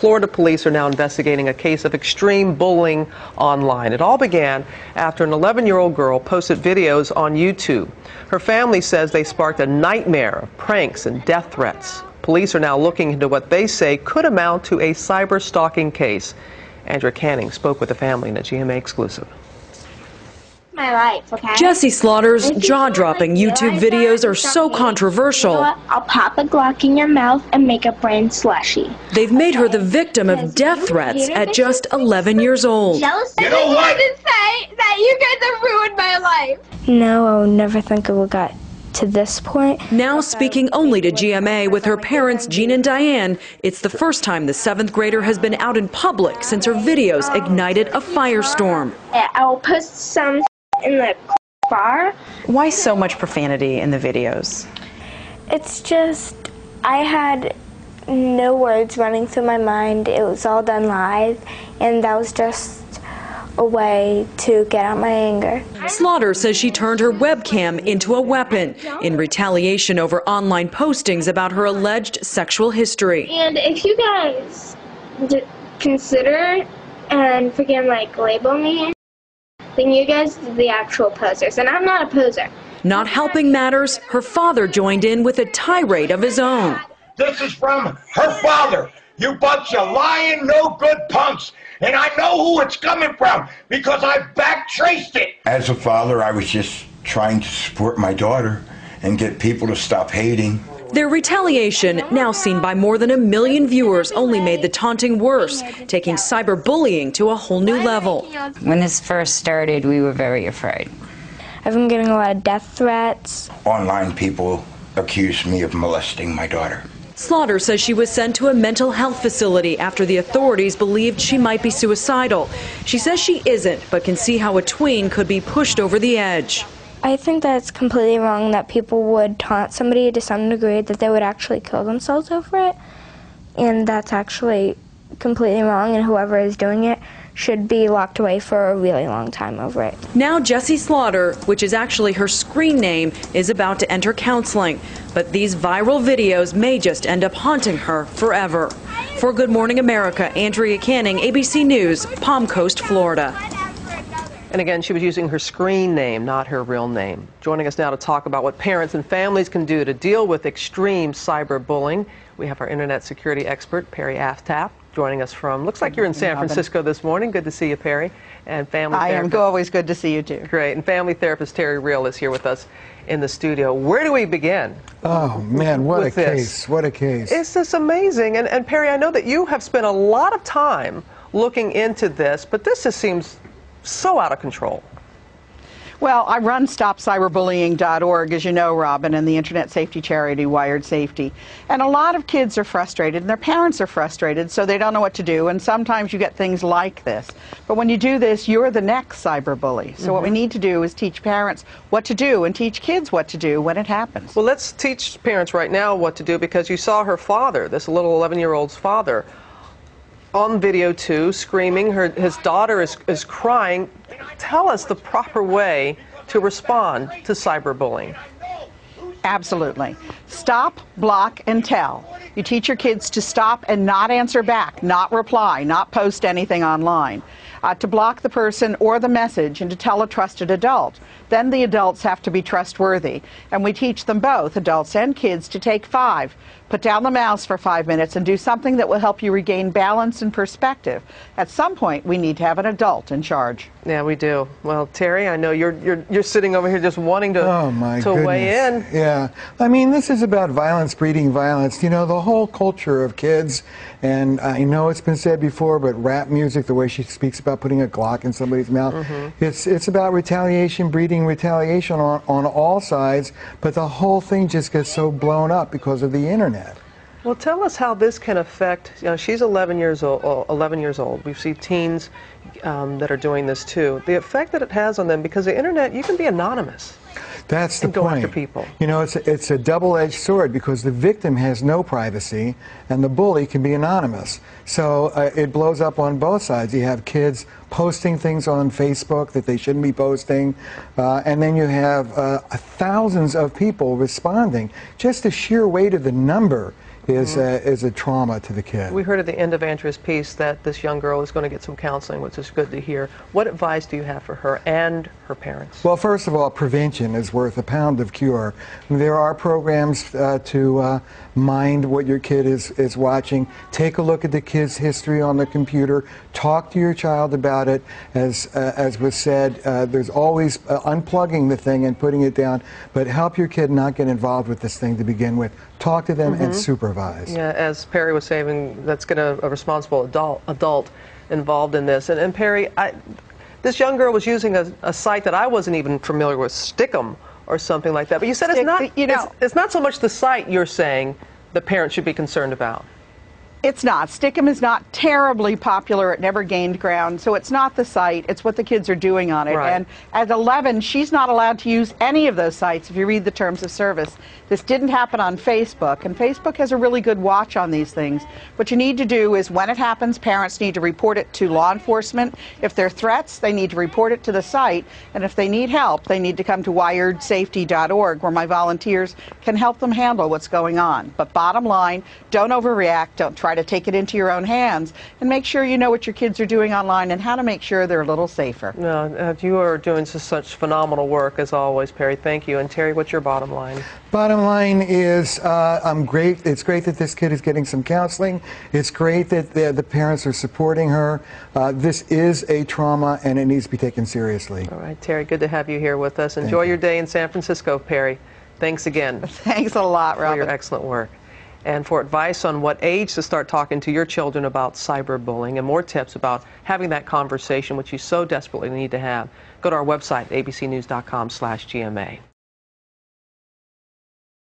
Florida police are now investigating a case of extreme bullying online. It all began after an 11-year-old girl posted videos on YouTube. Her family says they sparked a nightmare of pranks and death threats. Police are now looking into what they say could amount to a cyber stalking case. Andrea Canning spoke with the family in a GMA exclusive. My life, okay? Jessi Slaughter's jaw-dropping YouTube videos are so controversial. You know what? I'll pop a Glock in your mouth and make a brain slushy. They've made her the victim of death threats at just 11 years old. Jealous? You know what? To say that you guys have ruined my life. No, I would never think it would got to this point. Now speaking only to GMA with her parents, Jean and Diane, it's the first time the 7th grader has been out in public since her videos ignited a firestorm. I'll post some in the bar. Why so much profanity in the videos? It's just, I had no words running through my mind. It was all done live, and that was just a way to get out my anger. Slaughter says she turned her webcam into a weapon in retaliation over online postings about her alleged sexual history. And if you guys consider and freaking label me, then you guys are the actual posers, and I'm not a poser. Not helping matters, her father joined in with a tirade of his own. This is from her father. You bunch of lying, no good punks. And I know who it's coming from because I backtraced it. As a father, I was just trying to support my daughter and get people to stop hating. Their retaliation, now seen by more than 1 million viewers, only made the taunting worse, taking cyberbullying to a whole new level. When this first started, we were very afraid. I've been getting a lot of death threats. Online people accused me of molesting my daughter. Slaughter says she was sent to a mental health facility after the authorities believed she might be suicidal. She says she isn't, but can see how a tween could be pushed over the edge. I think that it's completely wrong that people would taunt somebody to some degree that they would actually kill themselves over it. And that's actually completely wrong, and whoever is doing it should be locked away for a really long time over it. Now Jessi Slaughter, which is actually her screen name, is about to enter counseling. But these viral videos may just end up haunting her forever. For Good Morning America, Andrea Canning, ABC News, Palm Coast, Florida. And again, she was using her screen name, not her real name. Joining us now to talk about what parents and families can do to deal with extreme cyberbullying, we have our internet security expert, Perry Aftap, joining us from, looks like you're in San Francisco this morning. Good to see you, Perry. And family therapist. I am always good to see you, too. Great. And family therapist Terry Real is here with us in the studio. Where do we begin? Oh, man, what a case. What a case. It's just amazing. And Perry, I know that you have spent a lot of time looking into this, but this just seems so out of control. Well, I run StopCyberbullying.org, as you know, Robin, and the internet safety charity Wired Safety. And a lot of kids are frustrated, and their parents are frustrated, so they don't know what to do. And sometimes you get things like this. But when you do this, you're the next cyberbully. So what we need to do is teach parents what to do and teach kids what to do when it happens. Well, let's teach parents right now what to do, because you saw her father, this little 11-year-old's father, on video too, screaming. His daughter is crying. Tell us the proper way to respond to cyberbullying. Absolutely. Stop, block, and tell. You teach your kids to stop and not answer back, not reply, not post anything online. To block the person or the message and to tell a trusted adult. Then the adults have to be trustworthy. And we teach them both, adults and kids, to take 5. Put down the mouse for 5 minutes and do something that will help you regain balance and perspective. At some point, we need to have an adult in charge. Yeah, we do. Well, Terry, I know you're sitting over here just wanting to, weigh in. Yeah. I mean, this is about violence breeding violence. You know, the whole culture of kids, and I know it's been said before, but rap music, the way she speaks about putting a Glock in somebody's mouth, it's about retaliation breeding retaliation on all sides, but the whole thing just gets so blown up because of the internet. Well, tell us how this can affect, you know, she's 11 years old. We see teens that are doing this too. The effect that it has on them, because the internet, you can be anonymous. That's the go point. After people. You know, it's a double-edged sword, because the victim has no privacy and the bully can be anonymous. So it blows up on both sides. You have kids posting things on Facebook that they shouldn't be posting, and then you have thousands of people responding. Just the sheer weight of the number is a trauma to the kid. We heard at the end of Andrea's piece that this young girl is going to get some counseling, which is good to hear. What advice do you have for her and her parents? Well, first of all, prevention is worth a pound of cure. There are programs to mind what your kid is watching. Take a look at the kid's history on the computer. Talk to your child about it. As was said, there's always unplugging the thing and putting it down, but help your kid not get involved with this thing to begin with. Talk to them and supervise. Yeah, as Perry was saying, let's get a responsible adult involved in this. And Perry, this young girl was using a site that I wasn't even familiar with, Stickum or something like that. But you said it's not, it's not so much the site you're saying the parents should be concerned about. It's not. Stickum is not terribly popular. It never gained ground. So it's not the site. It's what the kids are doing on it. Right. And at 11, she's not allowed to use any of those sites if you read the terms of service. This didn't happen on Facebook. And Facebook has a really good watch on these things. What you need to do is when it happens, parents need to report it to law enforcement. If they're threats, they need to report it to the site. And if they need help, they need to come to wiredsafety.org, where my volunteers can help them handle what's going on. But bottom line, don't overreact. Don't try to take it into your own hands, and make sure you know what your kids are doing online and how to make sure they're a little safer. No, you are doing such phenomenal work as always, Perry. Thank you. And Terry, what's your bottom line? Bottom line is, I'm great. It's great that this kid is getting some counseling. It's great that the parents are supporting her. This is a trauma, and it needs to be taken seriously. All right, Terry, good to have you here with us. Enjoy your day in San Francisco, Perry. Thanks again. Thanks a lot, Robin. For your excellent work. And for advice on what age to start talking to your children about cyberbullying and more tips about having that conversation, which you so desperately need to have, go to our website, abcnews.com/GMA.